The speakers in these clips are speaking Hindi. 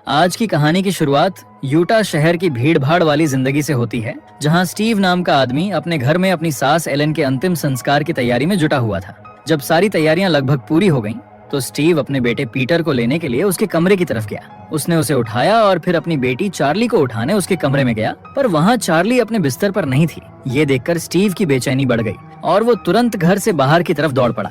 आज की कहानी की शुरुआत यूटा शहर की भीड़-भाड़ वाली जिंदगी से होती है, जहां स्टीव नाम का आदमी अपने घर में अपनी सास एलन के अंतिम संस्कार की तैयारी में जुटा हुआ था। जब सारी तैयारियां लगभग पूरी हो गईं, तो स्टीव अपने बेटे पीटर को लेने के लिए उसके कमरे की तरफ गया। उसने उसे उठाया और फिर अपनी बेटी चार्ली को उठाने उसके कमरे में गया, पर वहाँ चार्ली अपने बिस्तर पर नहीं थी। ये देखकर स्टीव की बेचैनी बढ़ गई और वो तुरंत घर से बाहर की तरफ दौड़ पड़ा।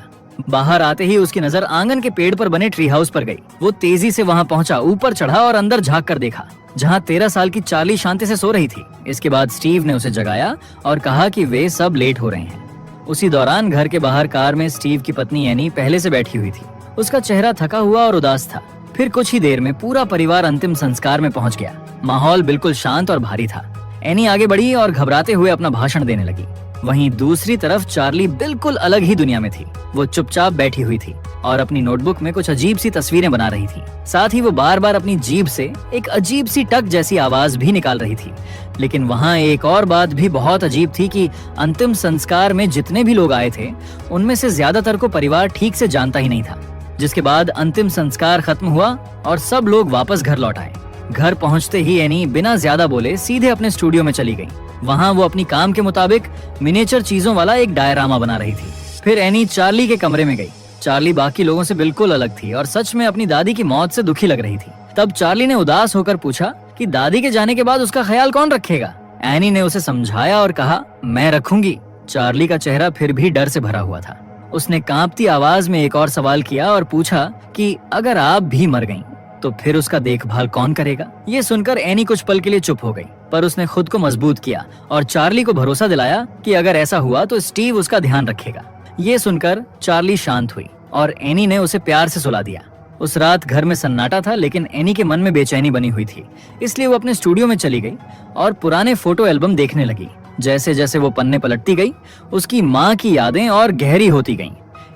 बाहर आते ही उसकी नजर आंगन के पेड़ पर बने ट्री हाउस पर गई। वो तेजी से वहाँ पहुंचा, ऊपर चढ़ा और अंदर झांक कर देखा, जहाँ 13 साल की चार्ली शांति से सो रही थी। इसके बाद स्टीव ने उसे जगाया और कहा कि वे सब लेट हो रहे हैं। उसी दौरान घर के बाहर कार में स्टीव की पत्नी एनी पहले से बैठी हुई थी। उसका चेहरा थका हुआ और उदास था। फिर कुछ ही देर में पूरा परिवार अंतिम संस्कार में पहुंच गया। माहौल बिल्कुल शांत और भारी था। एनी आगे बढ़ी और घबराते हुए अपना भाषण देने लगी। वहीं दूसरी तरफ चार्ली बिल्कुल अलग ही दुनिया में थी। वो चुपचाप बैठी हुई थी और अपनी नोटबुक में कुछ अजीब सी तस्वीरें बना रही थी। साथ ही वो बार बार अपनी जीभ से एक अजीब सी टक जैसी आवाज भी निकाल रही थी। लेकिन वहाँ एक और बात भी बहुत अजीब थी कि अंतिम संस्कार में जितने भी लोग आए थे, उनमें से ज्यादातर को परिवार ठीक से जानता ही नहीं था। जिसके बाद अंतिम संस्कार खत्म हुआ और सब लोग वापस घर लौट आए। घर पहुंचते ही एनी बिना ज्यादा बोले सीधे अपने स्टूडियो में चली गई। वहाँ वो अपनी काम के मुताबिक मिनिएचर चीजों वाला एक डायरामा बना रही थी। फिर एनी चार्ली के कमरे में गई। चार्ली बाकी लोगों से बिल्कुल अलग थी और सच में अपनी दादी की मौत से दुखी लग रही थी। तब चार्ली ने उदास होकर पूछा कि दादी के जाने के बाद उसका ख्याल कौन रखेगा। एनी ने उसे समझाया और कहा, मैं रखूंगी। चार्ली का चेहरा फिर भी डर से भरा हुआ था। उसने कांपती आवाज में एक और सवाल किया और पूछा कि अगर आप भी मर गईं, तो फिर उसका देखभाल कौन करेगा। ये सुनकर एनी कुछ पल के लिए चुप हो गई, पर उसने खुद को मजबूत किया और चार्ली को भरोसा दिलाया कि अगर ऐसा हुआ तो स्टीव उसका ध्यान रखेगा। ये सुनकर चार्ली शांत हुई और एनी ने उसे प्यार से सुला दिया। उस रात घर में सन्नाटा था, लेकिन एनी के मन में बेचैनी बनी हुई थी। इसलिए वो अपने स्टूडियो में चली गई और पुराने फोटो एल्बम देखने लगी। जैसे जैसे वो पन्ने पलटती गई, उसकी माँ की यादें और गहरी होती गईं।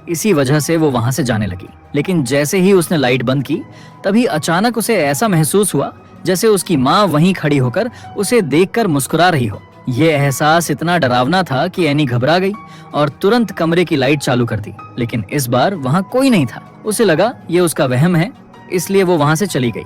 इसी वजह से वो वहां से जाने लगी। लेकिन जैसे ही उसने लाइट बंद की, तभी अचानक उसे ऐसा महसूस हुआ जैसे उसकी माँ वहीं खड़ी होकर उसे देखकर मुस्कुरा रही हो। ये एहसास इतना डरावना था कि एनी घबरा गई और तुरंत कमरे की लाइट चालू कर दी। लेकिन इस बार वहां कोई नहीं था। उसे लगा ये उसका वहम है, इसलिए वो वहां से चली गई।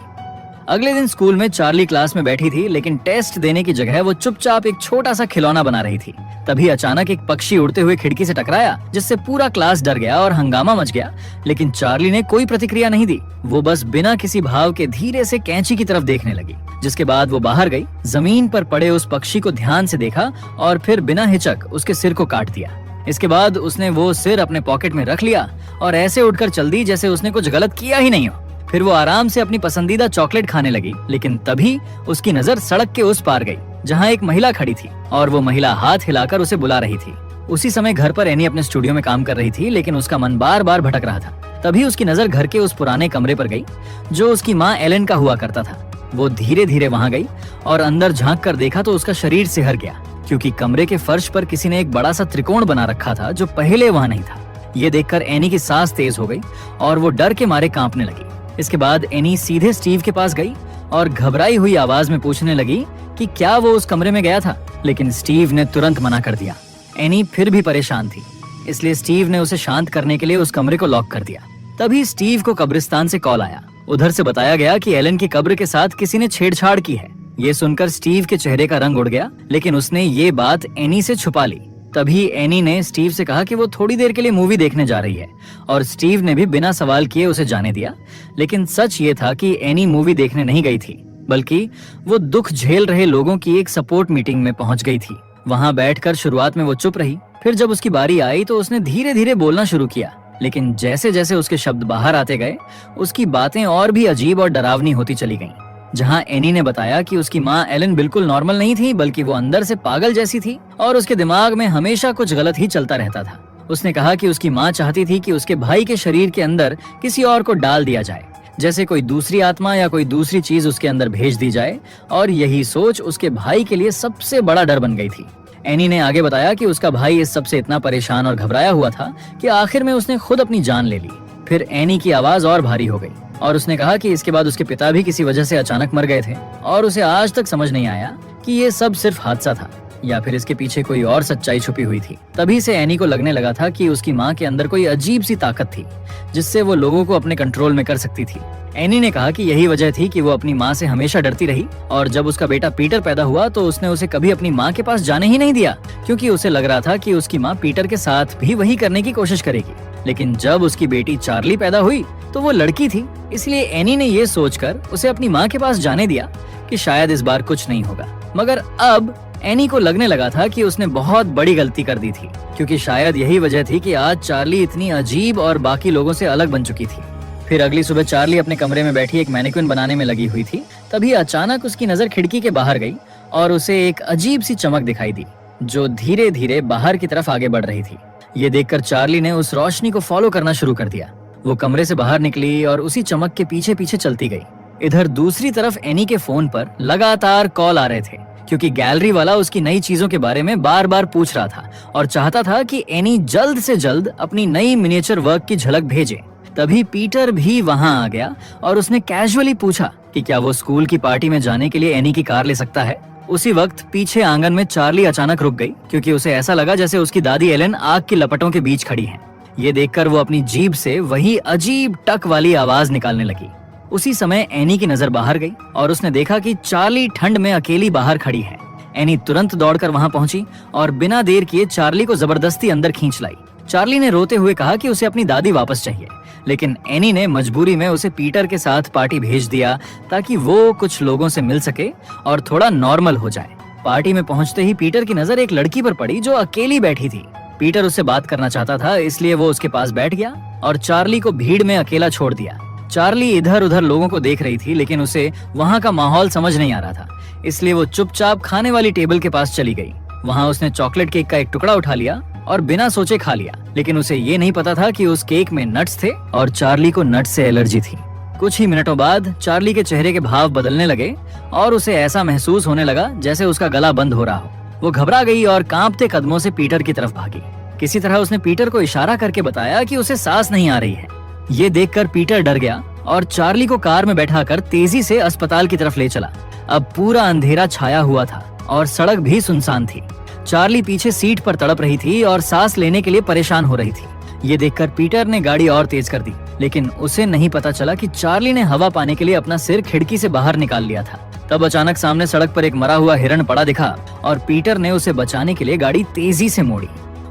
अगले दिन स्कूल में चार्ली क्लास में बैठी थी, लेकिन टेस्ट देने की जगह वो चुपचाप एक छोटा सा खिलौना बना रही थी। तभी अचानक एक पक्षी उड़ते हुए खिड़की से टकराया, जिससे पूरा क्लास डर गया और हंगामा मच गया। लेकिन चार्ली ने कोई प्रतिक्रिया नहीं दी। वो बस बिना किसी भाव के धीरे से कैंची की तरफ देखने लगी। जिसके बाद वो बाहर गई, जमीन पर पड़े उस पक्षी को ध्यान से देखा और फिर बिना हिचक उसके सिर को काट दिया। इसके बाद उसने वो सिर अपने पॉकेट में रख लिया और ऐसे उठकर चल दी जैसे उसने कुछ गलत किया ही नहीं हो। फिर वो आराम से अपनी पसंदीदा चॉकलेट खाने लगी। लेकिन तभी उसकी नजर सड़क के उस पार गई, जहाँ एक महिला खड़ी थी और वो महिला हाथ हिलाकर उसे बुला रही थी। उसी समय घर पर एनी अपने स्टूडियो में काम कर रही थी, लेकिन उसका मन बार बार भटक रहा था। तभी उसकी नजर घर के उस पुराने कमरे पर गई, जो उसकी माँ एलन का हुआ करता था। वो धीरे धीरे वहाँ गई और अंदर झांक कर देखा तो उसका शरीर सिहर गया, क्योंकि कमरे के फर्श पर किसी ने एक बड़ा सा त्रिकोण बना रखा था, जो पहले वहाँ नहीं था। ये देखकर एनी की सांस तेज हो गई और वो डर के मारे कांपने लगी। इसके बाद एनी सीधे स्टीव के पास गई और घबराई हुई आवाज में पूछने लगी कि क्या वो उस कमरे में गया था। लेकिन स्टीव ने तुरंत मना कर दिया। एनी फिर भी परेशान थी, इसलिए स्टीव ने उसे शांत करने के लिए उस कमरे को लॉक कर दिया। तभी स्टीव को कब्रिस्तान से कॉल आया। उधर से बताया गया कि एलन की कब्र के साथ किसी ने छेड़छाड़ की है। ये सुनकर स्टीव के चेहरे का रंग उड़ गया, लेकिन उसने ये बात एनी से छुपा ली। तभी एनी ने स्टीव से कहा कि वो थोड़ी देर के लिए मूवी देखने जा रही है और स्टीव ने भी बिना सवाल किए उसे जाने दिया। लेकिन सच ये था कि एनी मूवी देखने नहीं गई थी, बल्कि वो दुख झेल रहे लोगों की एक सपोर्ट मीटिंग में पहुंच गई थी। वहां बैठकर शुरुआत में वो चुप रही, फिर जब उसकी बारी आई तो उसने धीरे धीरे बोलना शुरू किया। लेकिन जैसे जैसे उसके शब्द बाहर आते गए, उसकी बातें और भी अजीब और डरावनी होती चली गईं। जहां एनी ने बताया कि उसकी माँ एलन बिल्कुल नॉर्मल नहीं थी, बल्कि वो अंदर से पागल जैसी थी और उसके दिमाग में हमेशा कुछ गलत ही चलता रहता था। उसने कहा कि उसकी माँ चाहती थी कि उसके भाई के शरीर के अंदर किसी और को डाल दिया जाए, जैसे कोई दूसरी आत्मा या कोई दूसरी चीज उसके अंदर भेज दी जाए, और यही सोच उसके भाई के लिए सबसे बड़ा डर बन गई थी। एनी ने आगे बताया कि उसका भाई इस सबसे इतना परेशान और घबराया हुआ था कि आखिर में उसने खुद अपनी जान ले ली। फिर एनी की आवाज और भारी हो गई और उसने कहा कि इसके बाद उसके पिता भी किसी वजह से अचानक मर गए थे और उसे आज तक समझ नहीं आया कि ये सब सिर्फ हादसा था। या फिर इसके पीछे कोई और सच्चाई छुपी हुई थी। तभी से एनी को लगने लगा था कि उसकी माँ के अंदर कोई अजीब सी ताकत थी जिससे वो लोगों को अपने कंट्रोल में कर सकती थी। एनी ने कहा कि यही वजह थी कि वो अपनी माँ से हमेशा डरती रही और जब उसका बेटा पीटर पैदा हुआ तो उसने उसे कभी अपनी माँ के पास जाने ही नहीं दिया, क्योंकि उसे लग रहा था कि उसकी माँ पीटर के साथ भी वही करने की कोशिश करेगी। लेकिन जब उसकी बेटी चार्ली पैदा हुई तो वो लड़की थी, इसलिए एनी ने ये सोचकर उसे अपनी माँ के पास जाने दिया कि शायद इस बार कुछ नहीं होगा। मगर अब एनी को लगने लगा था कि उसने बहुत बड़ी गलती कर दी थी, क्योंकि शायद यही वजह थी कि आज चार्ली इतनी अजीब और बाकी लोगों से अलग बन चुकी थी। फिर अगली सुबह चार्ली अपने कमरे में बैठी एक मैनिक्विन बनाने में लगी हुई थी। तभी अचानक उसकी नजर खिड़की के बाहर गई और उसे एक अजीब सी चमक दिखाई दी जो धीरे धीरे बाहर की तरफ आगे बढ़ रही थी। ये देखकर चार्ली ने उस रोशनी को फॉलो करना शुरू कर दिया। वो कमरे से बाहर निकली और उसी चमक के पीछे पीछे चलती गई। इधर दूसरी तरफ एनी के फोन पर लगातार कॉल आ रहे थे, क्योंकि गैलरी वाला उसकी नई चीजों के बारे में बार बार पूछ रहा था और चाहता था कि एनी जल्द से जल्द अपनी नई मिनिएचर वर्क की झलक भेजे। तभी पीटर भी वहां आ गया और उसने कैजुअली पूछा कि क्या वो स्कूल की पार्टी में जाने के लिए एनी की कार ले सकता है। उसी वक्त पीछे आंगन में चार्ली अचानक रुक गई, क्योंकि उसे ऐसा लगा जैसे उसकी दादी एलन आग की लपटों के बीच खड़ी है। ये देखकर वो अपनी जीभ से वही अजीब टक वाली आवाज निकालने लगी। उसी समय एनी की नजर बाहर गई और उसने देखा कि चार्ली ठंड में अकेली बाहर खड़ी है। एनी तुरंत दौड़कर वहां पहुंची और बिना देर किए चार्ली को जबरदस्ती अंदर खींच लाई। चार्ली ने रोते हुए कहा कि उसे अपनी दादी वापस चाहिए, लेकिन एनी ने मजबूरी में उसे पीटर के साथ पार्टी भेज दिया ताकि वो कुछ लोगों से मिल सके और थोड़ा नॉर्मल हो जाए। पार्टी में पहुंचते ही पीटर की नजर एक लड़की पर पड़ी जो अकेली बैठी थी। पीटर उससे बात करना चाहता था, इसलिए वो उसके पास बैठ गया और चार्ली को भीड़ में अकेला छोड़ दिया। चार्ली इधर उधर लोगों को देख रही थी, लेकिन उसे वहाँ का माहौल समझ नहीं आ रहा था, इसलिए वो चुपचाप खाने वाली टेबल के पास चली गई। वहाँ उसने चॉकलेट केक का एक टुकड़ा उठा लिया और बिना सोचे खा लिया, लेकिन उसे ये नहीं पता था कि उस केक में नट्स थे और चार्ली को नट्स से एलर्जी थी। कुछ ही मिनटों बाद चार्ली के चेहरे के भाव बदलने लगे और उसे ऐसा महसूस होने लगा जैसे उसका गला बंद हो रहा हो। वो घबरा गई और कांपते कदमों से पीटर की तरफ भागी। किसी तरह उसने पीटर को इशारा करके बताया कि उसे सांस नहीं आ रही है। ये देखकर पीटर डर गया और चार्ली को कार में बैठाकर तेजी से अस्पताल की तरफ ले चला। अब पूरा अंधेरा छाया हुआ था और सड़क भी सुनसान थी। चार्ली पीछे सीट पर तड़प रही थी और सांस लेने के लिए परेशान हो रही थी। ये देखकर पीटर ने गाड़ी और तेज कर दी, लेकिन उसे नहीं पता चला कि चार्ली ने हवा पाने के लिए अपना सिर खिड़की से बाहर निकाल लिया था। तब अचानक सामने सड़क पर एक मरा हुआ हिरण पड़ा दिखा और पीटर ने उसे बचाने के लिए गाड़ी तेजी से मोड़ी।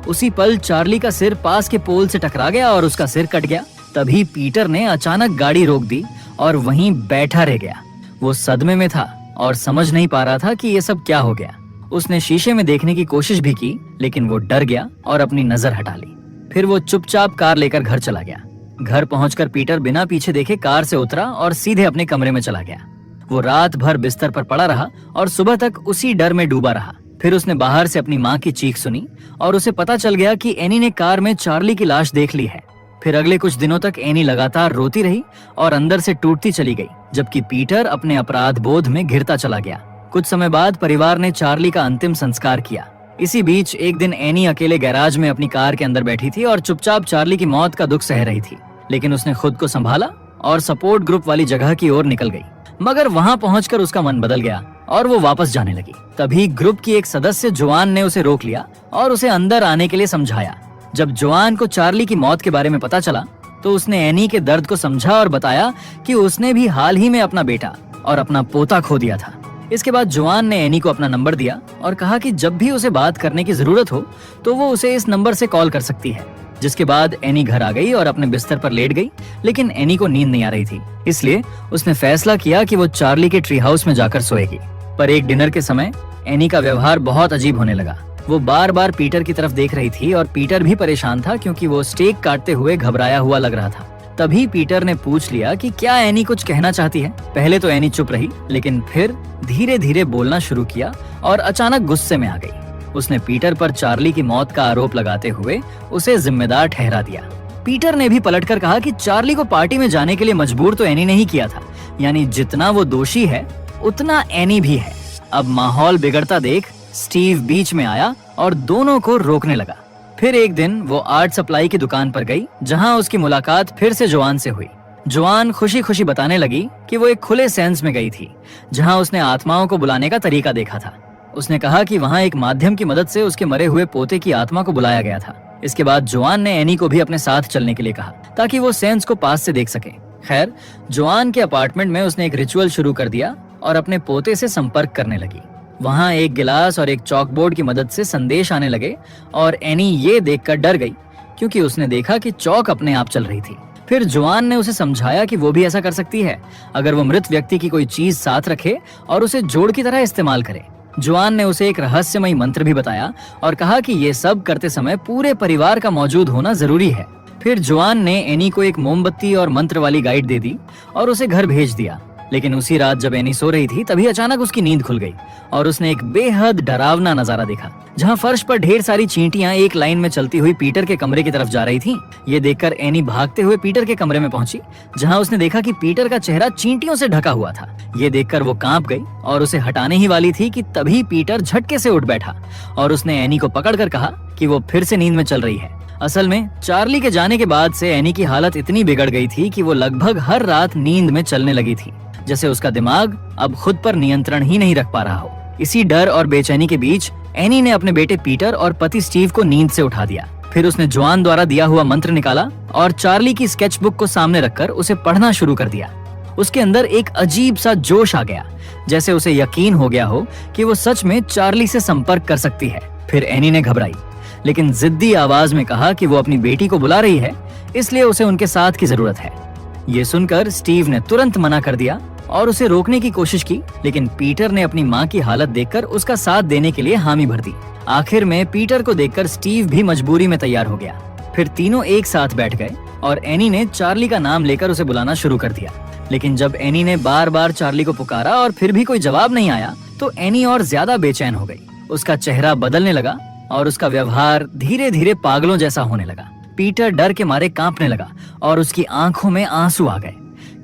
उसी पल चार्ली का सिर पास के पोल से टकरा गया और उसका सिर कट गया। तभी पीटर ने अचानक गाड़ी रोक दी और वहीं बैठा रह गया। वो सदमे में था और समझ नहीं पा रहा था कि ये सब क्या हो गया। उसने शीशे में देखने की कोशिश भी की, लेकिन वो डर गया और अपनी नजर हटा ली। फिर वो चुपचाप कार लेकर घर चला गया। घर पहुंचकर पीटर बिना पीछे देखे कार से उतरा और सीधे अपने कमरे में चला गया। वो रात भर बिस्तर पर पड़ा रहा और सुबह तक उसी डर में डूबा रहा। फिर उसने बाहर से अपनी माँ की चीख सुनी और उसे पता चल गया कि एनी ने कार में चार्ली की लाश देख ली है। फिर अगले कुछ दिनों तक एनी लगातार रोती रही और अंदर से टूटती चली गई, जबकि पीटर अपने अपराध बोध में घिरता चला गया। कुछ समय बाद परिवार ने चार्ली का अंतिम संस्कार किया। इसी बीच एक दिन एनी अकेले गैराज में अपनी कार के अंदर बैठी थी और चुपचाप चार्ली की मौत का दुख सह रही थी, लेकिन उसने खुद को संभाला और सपोर्ट ग्रुप वाली जगह की ओर निकल गई। मगर वहां पहुंचकर उसका मन बदल गया और वो वापस जाने लगी। तभी ग्रुप की एक सदस्य जोआन ने उसे रोक लिया और उसे अंदर आने के लिए समझाया। जब जोआन को चार्ली की मौत के बारे में पता चला तो उसने एनी के दर्द को समझा और बताया कि उसने भी हाल ही में अपना बेटा और अपना पोता खो दिया था। इसके बाद जोआन ने एनी को अपना नंबर दिया और कहा कि जब भी उसे बात करने की जरूरत हो तो वो उसे इस नंबर से कॉल कर सकती है। जिसके बाद एनी घर आ गई और अपने बिस्तर पर लेट गई, लेकिन एनी को नींद नहीं आ रही थी, इसलिए उसने फैसला किया कि वो चार्ली के ट्री हाउस में जाकर सोएगी। पर एक डिनर के समय एनी का व्यवहार बहुत अजीब होने लगा। वो बार बार पीटर की तरफ देख रही थी और पीटर भी परेशान था, क्योंकि वो स्टेक काटते हुए घबराया हुआ लग रहा था। तभी पीटर ने पूछ लिया कि क्या एनी कुछ कहना चाहती है। पहले तो एनी चुप रही, लेकिन फिर धीरे धीरे बोलना शुरू किया और अचानक गुस्से में आ गई। उसने पीटर पर चार्ली की मौत का आरोप लगाते हुए उसे जिम्मेदार ठहरा दिया। पीटर ने भी पलटकर कहा कि चार्ली को पार्टी में जाने के लिए मजबूर तो एनी ने ही किया था, यानी जितना वो दोषी है उतना एनी भी है। अब माहौल बिगड़ता देख स्टीव बीच में आया और दोनों को रोकने लगा। फिर एक दिन वो आर्ट सप्लाई की दुकान पर गई, जहां उसकी मुलाकात फिर से जोआन से हुई। जोआन खुशी खुशी बताने लगी कि वो एक खुले सेंस में गई थी, जहां उसने आत्माओं को बुलाने का तरीका देखा था। उसने कहा कि वहाँ एक माध्यम की मदद से उसके मरे हुए पोते की आत्मा को बुलाया गया था। इसके बाद जोआन ने एनी को भी अपने साथ चलने के लिए कहा ताकि वो सेंस को पास से देख सके। खैर, जोआन के अपार्टमेंट में उसने एक रिचुअल शुरू कर दिया और अपने पोते से संपर्क करने लगी। वहाँ एक गिलास और एक चॉकबोर्ड की मदद से संदेश आने लगे और एनी ये देखकर डर गई क्योंकि उसने देखा कि चौक अपने आप चल रही थी। फिर जोआन ने उसे समझाया कि वो भी ऐसा कर सकती है अगर वो मृत व्यक्ति की कोई चीज साथ रखे और उसे जोड़ की तरह इस्तेमाल करे। जोआन ने उसे एक रहस्यमयी मंत्र भी बताया और कहा कि ये सब करते समय पूरे परिवार का मौजूद होना जरूरी है। फिर जोआन ने एनी को एक मोमबत्ती और मंत्र वाली गाइड दे दी और उसे घर भेज दिया। लेकिन उसी रात जब एनी सो रही थी तभी अचानक उसकी नींद खुल गई और उसने एक बेहद डरावना नजारा देखा जहां फर्श पर ढेर सारी चींटियां एक लाइन में चलती हुई पीटर के कमरे की तरफ जा रही थीं। ये देखकर एनी भागते हुए पीटर के कमरे में पहुंची जहां उसने देखा कि पीटर का चेहरा चींटियों से ढका हुआ था। ये देखकर वो कांप गई और उसे हटाने ही वाली थी कि तभी पीटर झटके से उठ बैठा और उसने एनी को पकड़कर कहा कि वो फिर से नींद में चल रही है। असल में चार्ली के जाने के बाद से एनी की हालत इतनी बिगड़ गई थी कि वो लगभग हर रात नींद में चलने लगी थी, जैसे उसका दिमाग अब खुद पर नियंत्रण ही नहीं रख पा रहा हो। इसी डर और बेचैनी के बीच एनी ने अपने बेटे पीटर और पति स्टीव को नींद से उठा दिया। फिर उसने जोआन द्वारा दिया हुआ मंत्र निकाला और चार्ली की स्केच बुक को सामने रखकर उसे पढ़ना शुरू कर दिया। उसके अंदर एक अजीब सा जोश आ गया, जैसे उसे यकीन हो गया हो कि वो सच में चार्ली से संपर्क कर सकती है। फिर एनी ने घबराई लेकिन जिद्दी आवाज में कहा कि वो अपनी बेटी को बुला रही है, इसलिए उसे उनके साथ की जरूरत है। ये सुनकर स्टीव ने तुरंत मना कर दिया और उसे रोकने की कोशिश की, लेकिन पीटर ने अपनी माँ की हालत देखकर उसका साथ देने के लिए हामी भर दी। आखिर में पीटर को देखकर स्टीव भी मजबूरी में तैयार हो गया। फिर तीनों एक साथ बैठ गए और एनी ने चार्ली का नाम लेकर उसे बुलाना शुरू कर दिया। लेकिन जब एनी ने बार बार चार्ली को पुकारा और फिर भी कोई जवाब नहीं आया तो एनी और ज्यादा बेचैन हो गई। उसका चेहरा बदलने लगा और उसका व्यवहार धीरे धीरे पागलों जैसा होने लगा। पीटर डर के मारे कांपने लगा और उसकी आंखों में आंसू आ गए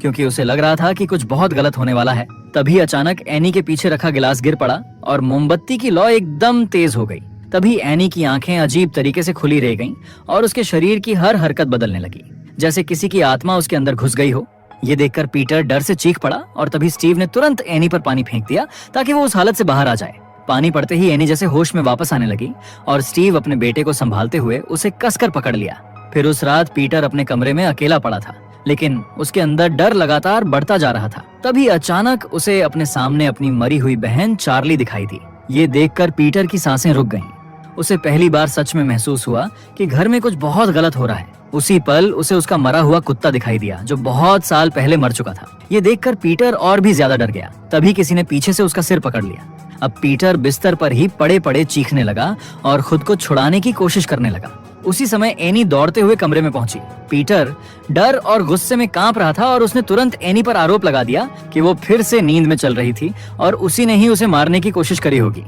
क्योंकि उसे लग रहा था कि कुछ बहुत गलत होने वाला है। तभी अचानक एनी के पीछे रखा गिलास गिर पड़ा और मोमबत्ती की लौ एकदम तेज हो गई। तभी एनी की आंखें अजीब तरीके से खुली रह गईं और उसके शरीर की हर हरकत बदलने लगी, जैसे किसी की आत्मा उसके अंदर घुस गई हो। ये देखकर पीटर डर से चीख पड़ा और तभी स्टीव ने तुरंत एनी पर पानी फेंक दिया ताकि वो उस हालत से बाहर आ जाए। पानी पड़ते ही एनी जैसे होश में वापस आने लगी और स्टीव अपने बेटे को संभालते हुए उसे कसकर पकड़ लिया। फिर उस रात पीटर अपने कमरे में अकेला पड़ा था, लेकिन उसके अंदर डर लगातार बढ़ता जा रहा था। तभी अचानक उसे अपने सामने अपनी मरी हुई बहन चार्ली दिखाई दी। ये देखकर पीटर की सांसें रुक गईं। उसे पहली बार सच में महसूस हुआ कि घर में कुछ बहुत गलत हो रहा है। उसी पल उसे उसका मरा हुआ कुत्ता दिखाई दिया जो बहुत साल पहले मर चुका था। ये देखकर पीटर और भी ज्यादा डर गया। तभी किसी ने पीछे से उसका सिर पकड़ लिया। अब पीटर बिस्तर पर ही पड़े पड़े चीखने लगा और खुद को छुड़ाने की कोशिश करने लगा। उसी समय एनी दौड़ते हुए कमरे में पहुंची। पीटर डर और गुस्से में कांप रहा था और उसने तुरंत एनी पर आरोप लगा दिया कि वो फिर से नींद में चल रही थी और उसी ने ही उसे मारने की कोशिश करी होगी।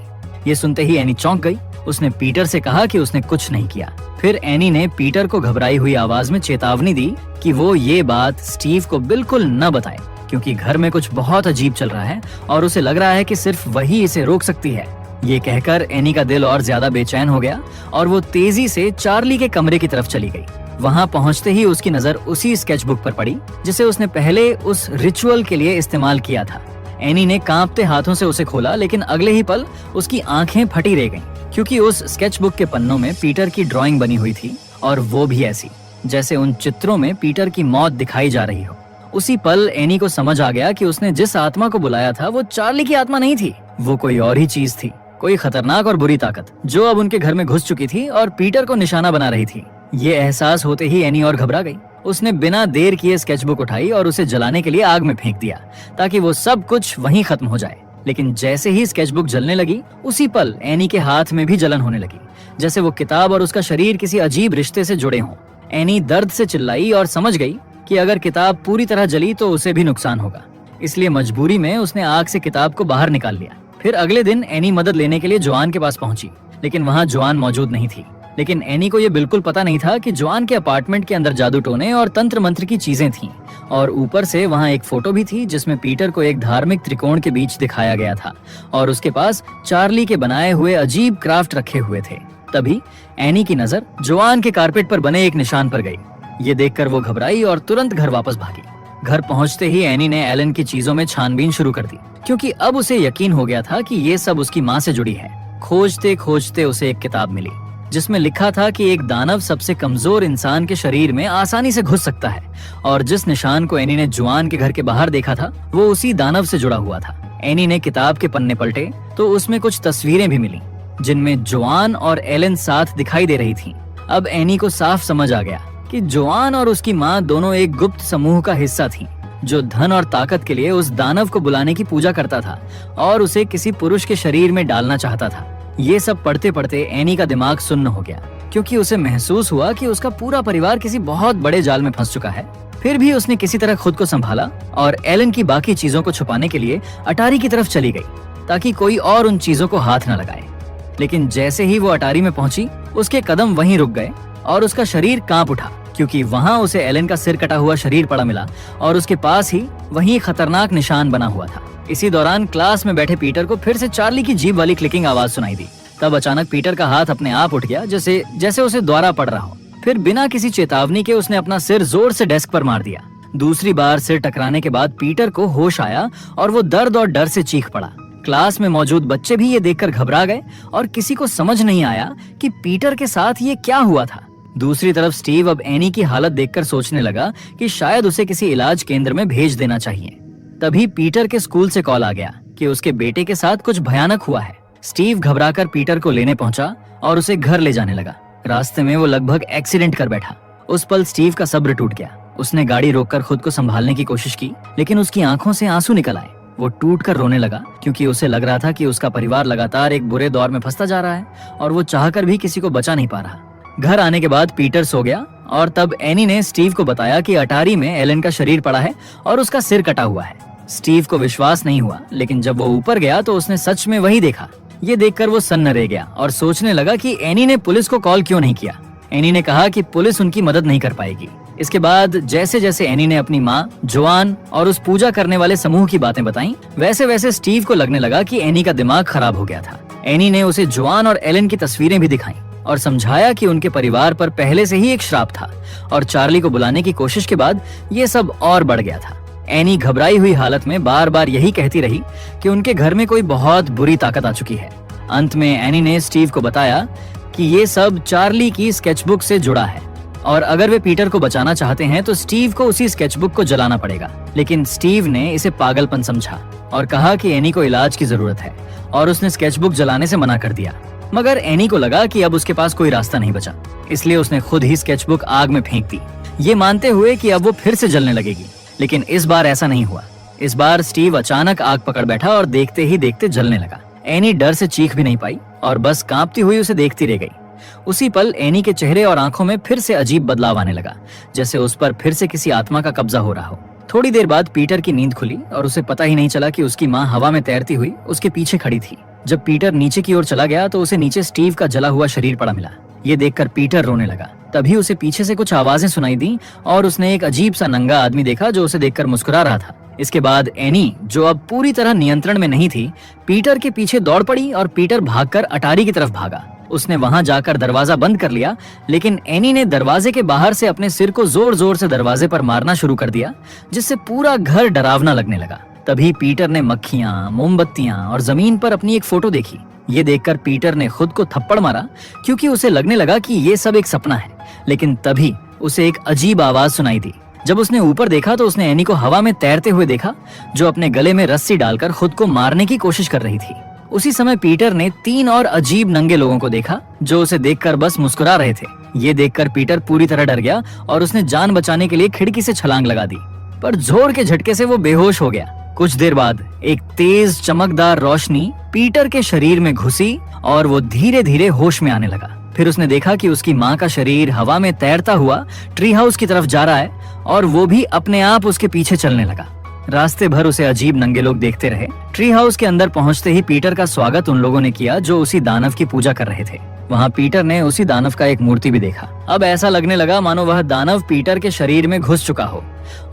ये सुनते ही एनी चौंक गई। उसने पीटर से कहा कि उसने कुछ नहीं किया। फिर एनी ने पीटर को घबराई हुई आवाज में चेतावनी दी कि वो ये बात स्टीव को बिल्कुल न बताए क्योंकि घर में कुछ बहुत अजीब चल रहा है और उसे लग रहा है कि सिर्फ वही इसे रोक सकती है। ये कहकर एनी का दिल और ज्यादा बेचैन हो गया और वो तेजी से चार्ली के कमरे की तरफ चली गई। वहां पहुंचते ही उसकी नजर उसी स्केचबुक पर पड़ी जिसे उसने पहले उस रिचुअल के लिए इस्तेमाल किया था। एनी ने कांपते हाथों से उसे खोला, लेकिन अगले ही पल उसकी आंखें फटी रह गईं क्योंकि उस स्केचबुक के पन्नों में पीटर की ड्राइंग बनी हुई थी और वो भी ऐसी जैसे उन चित्रों में पीटर की मौत दिखाई जा रही हो। उसी पल एनी को समझ आ गया कि उसने जिस आत्मा को बुलाया था वो चार्ली की आत्मा नहीं थी, वो कोई और ही चीज थी, कोई खतरनाक और बुरी ताकत जो अब उनके घर में घुस चुकी थी और पीटर को निशाना बना रही थी। ये एहसास होते ही एनी और घबरा गई। उसने बिना देर किए स्केचबुक उठाई और उसे जलाने के लिए आग में फेंक दिया ताकि वो सब कुछ वहीं खत्म हो जाए। लेकिन जैसे ही स्केचबुक जलने लगी उसी पल एनी के हाथ में भी जलन होने लगी, जैसे वो किताब और उसका शरीर किसी अजीब रिश्ते से जुड़े हों। एनी दर्द से चिल्लाई और समझ गई कि अगर किताब पूरी तरह जली तो उसे भी नुकसान होगा, इसलिए मजबूरी में उसने आग से किताब को बाहर निकाल लिया। फिर अगले दिन एनी मदद लेने के लिए जोआन के पास पहुंची, लेकिन वहां जोआन मौजूद नहीं थी। लेकिन एनी को यह बिल्कुल पता नहीं था कि जोआन के अपार्टमेंट के अंदर जादू टोने और तंत्र मंत्र की चीजें थीं और ऊपर से वहां एक फोटो भी थी जिसमें पीटर को एक धार्मिक त्रिकोण के बीच दिखाया गया था और उसके पास चार्ली के बनाए हुए अजीब क्राफ्ट रखे हुए थे। तभी एनी की नजर जोआन के कारपेट पर बने एक निशान पर गई। ये देखकर वो घबराई और तुरंत घर वापस भागी। घर पहुंचते ही एनी ने एलन की चीजों में छानबीन शुरू कर दी, क्योंकि अब उसे यकीन हो गया था कि ये सब उसकी माँ से जुड़ी है। खोजते खोजते उसे एक किताब मिली जिसमें लिखा था कि एक दानव सबसे कमजोर इंसान के शरीर में आसानी से घुस सकता है, और जिस निशान को एनी ने जुआन के घर के बाहर देखा था वो उसी दानव से जुड़ा हुआ था। एनी ने किताब के पन्ने पलटे तो उसमें कुछ तस्वीरें भी मिली जिनमें जोआन और एलन साथ दिखाई दे रही थीं। अब एनी को साफ समझ आ गया कि जोआन और उसकी माँ दोनों एक गुप्त समूह का हिस्सा थीं, जो धन और ताकत के लिए उस दानव को बुलाने की पूजा करता था और उसे किसी पुरुष के शरीर में डालना चाहता था। ये सब पढ़ते पढ़ते एनी का दिमाग सुन्न हो गया, क्योंकि उसे महसूस हुआ कि उसका पूरा परिवार किसी बहुत बड़े जाल में फंस चुका है। फिर भी उसने किसी तरह खुद को संभाला और एलन की बाकी चीजों को छुपाने के लिए अटारी की तरफ चली गई, ताकि कोई और उन चीजों को हाथ न लगाए। लेकिन जैसे ही वो अटारी में पहुंची, उसके कदम वहीं रुक गए और उसका शरीर कांप उठा, क्योंकि वहां उसे एलन का सिर कटा हुआ शरीर पड़ा मिला और उसके पास ही वहीं खतरनाक निशान बना हुआ था। इसी दौरान क्लास में बैठे पीटर को फिर से चार्ली की जीभ वाली क्लिकिंग आवाज सुनाई दी। तब अचानक पीटर का हाथ अपने आप उठ गया, जैसे उसे द्वारा पड़ रहा हो। फिर बिना किसी चेतावनी के उसने अपना सिर जोर से डेस्क पर मार दिया। दूसरी बार सिर टकराने के बाद पीटर को होश आया और वो दर्द और डर से चीख पड़ा। क्लास में मौजूद बच्चे भी ये देखकर घबरा गए और किसी को समझ नहीं आया कि पीटर के साथ ये क्या हुआ था। दूसरी तरफ स्टीव अब एनी की हालत देखकर सोचने लगा कि शायद उसे किसी इलाज केंद्र में भेज देना चाहिए। तभी पीटर के स्कूल से कॉल आ गया कि उसके बेटे के साथ कुछ भयानक हुआ है। स्टीव घबराकर पीटर को लेने पहुंचा और उसे घर ले जाने लगा। रास्ते में वो लगभग एक्सीडेंट कर बैठा। उस पल स्टीव का सब्र टूट गया। उसने गाड़ी रोककर खुद को संभालने की कोशिश की, लेकिन उसकी आंखों से आंसू निकल आए। वो टूट कर रोने लगा, क्योंकि उसे लग रहा था कि उसका परिवार लगातार एक बुरे दौर में फंसता जा रहा है और वो चाहकर भी किसी को बचा नहीं पा रहा। घर आने के बाद पीटर सो गया और तब एनी ने स्टीव को बताया कि अटारी में एलन का शरीर पड़ा है और उसका सिर कटा हुआ है। स्टीव को विश्वास नहीं हुआ, लेकिन जब वो ऊपर गया तो उसने सच में वही देखा। ये देखकर वो सन्न रह गया और सोचने लगा कि एनी ने पुलिस को कॉल क्यों नहीं किया। एनी ने कहा कि पुलिस उनकी मदद नहीं कर पाएगी। इसके बाद जैसे जैसे एनी ने अपनी माँ, जोआन और उस पूजा करने वाले समूह की बातें बताई, वैसे वैसे स्टीव को लगने लगा कि एनी का दिमाग खराब हो गया था। एनी ने उसे जोआन और एलन की तस्वीरें भी दिखाई और समझाया कि उनके परिवार पर पहले से ही एक श्राप था, और चार्ली को बुलाने की कोशिश के बाद ये सब और बढ़ गया था। एनी घबराई हुई हालत में बार बार यही कहती रही कि उनके घर में कोई बहुत बुरी ताकत आ चुकी है। अंत में एनी ने स्टीव को बताया कि ये सब चार्ली की स्केचबुक से जुड़ा है और अगर वे पीटर को बचाना चाहते हैं तो स्टीव को उसी स्केचबुक को जलाना पड़ेगा। लेकिन स्टीव ने इसे पागलपन समझा और कहा कि एनी को इलाज की जरूरत है, और उसने स्केचबुक जलाने से मना कर दिया। मगर एनी को लगा कि अब उसके पास कोई रास्ता नहीं बचा, इसलिए उसने खुद ही स्केचबुक आग में फेंक दी, ये मानते हुए कि अब वो फिर से जलने लगेगी। लेकिन इस बार ऐसा नहीं हुआ। इस बार स्टीव अचानक आग पकड़ बैठा और देखते ही देखते जलने लगा। एनी डर से चीख भी नहीं पाई और बस कांपती हुई उसे देखती रह गई। उसी पल एनी के चेहरे और आंखों में फिर से अजीब बदलाव आने लगा, जैसे उस पर फिर से किसी आत्मा का कब्जा हो रहा हो। थोड़ी देर बाद पीटर की नींद खुली और उसे पता ही नहीं चला कि उसकी माँ हवा में तैरती हुई उसके पीछे खड़ी थी। जब पीटर नीचे की ओर चला गया तो उसे नीचे स्टीव का जला हुआ शरीर पड़ा मिला। ये देखकर पीटर रोने लगा। तभी उसे पीछे से कुछ आवाजें सुनाई दी और उसने एक अजीब सा नंगा आदमी देखा जो उसे देखकर मुस्कुरा रहा था। इसके बाद एनी, जो अब पूरी तरह नियंत्रण में नहीं थी, पीटर के पीछे दौड़ पड़ी और पीटर भागकर अटारी की तरफ भागा। उसने वहां जाकर दरवाजा बंद कर लिया, लेकिन एनी ने दरवाजे के बाहर से अपने सिर को जोर जोर से दरवाजे पर मारना शुरू कर दिया, जिससे पूरा घर डरावना लगने लगा। तभी पीटर ने मक्खियां, मोमबत्तियां और जमीन पर अपनी एक फोटो देखी। ये देखकर पीटर ने खुद को थप्पड़ मारा, क्योंकि उसे लगने लगा कि ये सब एक सपना है। लेकिन तभी उसे एक अजीब आवाज सुनाई दी। जब उसने ऊपर देखा तो उसने एनी को हवा में तैरते हुए देखा, जो अपने गले में रस्सी डालकर खुद को मारने की कोशिश कर रही थी। उसी समय पीटर ने 3 और अजीब नंगे लोगों को देखा, जो उसे देखकर बस मुस्कुरा रहे थे। ये देखकर पीटर पूरी तरह डर गया और उसने जान बचाने के लिए खिड़की से छलांग लगा दी, पर जोर के झटके से वो बेहोश हो गया। कुछ देर बाद एक तेज चमकदार रोशनी पीटर के शरीर में घुसी और वो धीरे धीरे होश में आने लगा। फिर उसने देखा कि उसकी माँ का शरीर हवा में तैरता हुआ ट्री हाउस की तरफ जा रहा है और वो भी अपने आप उसके पीछे चलने लगा। रास्ते भर उसे अजीब नंगे लोग देखते रहे। ट्री हाउस के अंदर पहुंचते ही पीटर का स्वागत उन लोगों ने किया जो उसी दानव की पूजा कर रहे थे। वहाँ पीटर ने उसी दानव का एक मूर्ति भी देखा। अब ऐसा लगने लगा मानो वह दानव पीटर के शरीर में घुस चुका हो।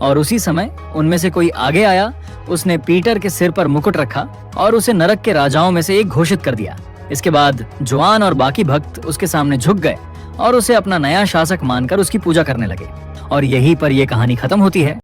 और उसी समय उनमें से कोई आगे आया, उसने पीटर के सिर पर मुकुट रखा और उसे नरक के राजाओं में से एक घोषित कर दिया। इसके बाद जोआन और बाकी भक्त उसके सामने झुक गए और उसे अपना नया शासक मानकर उसकी पूजा करने लगे। और यहीं पर यह कहानी खत्म होती है।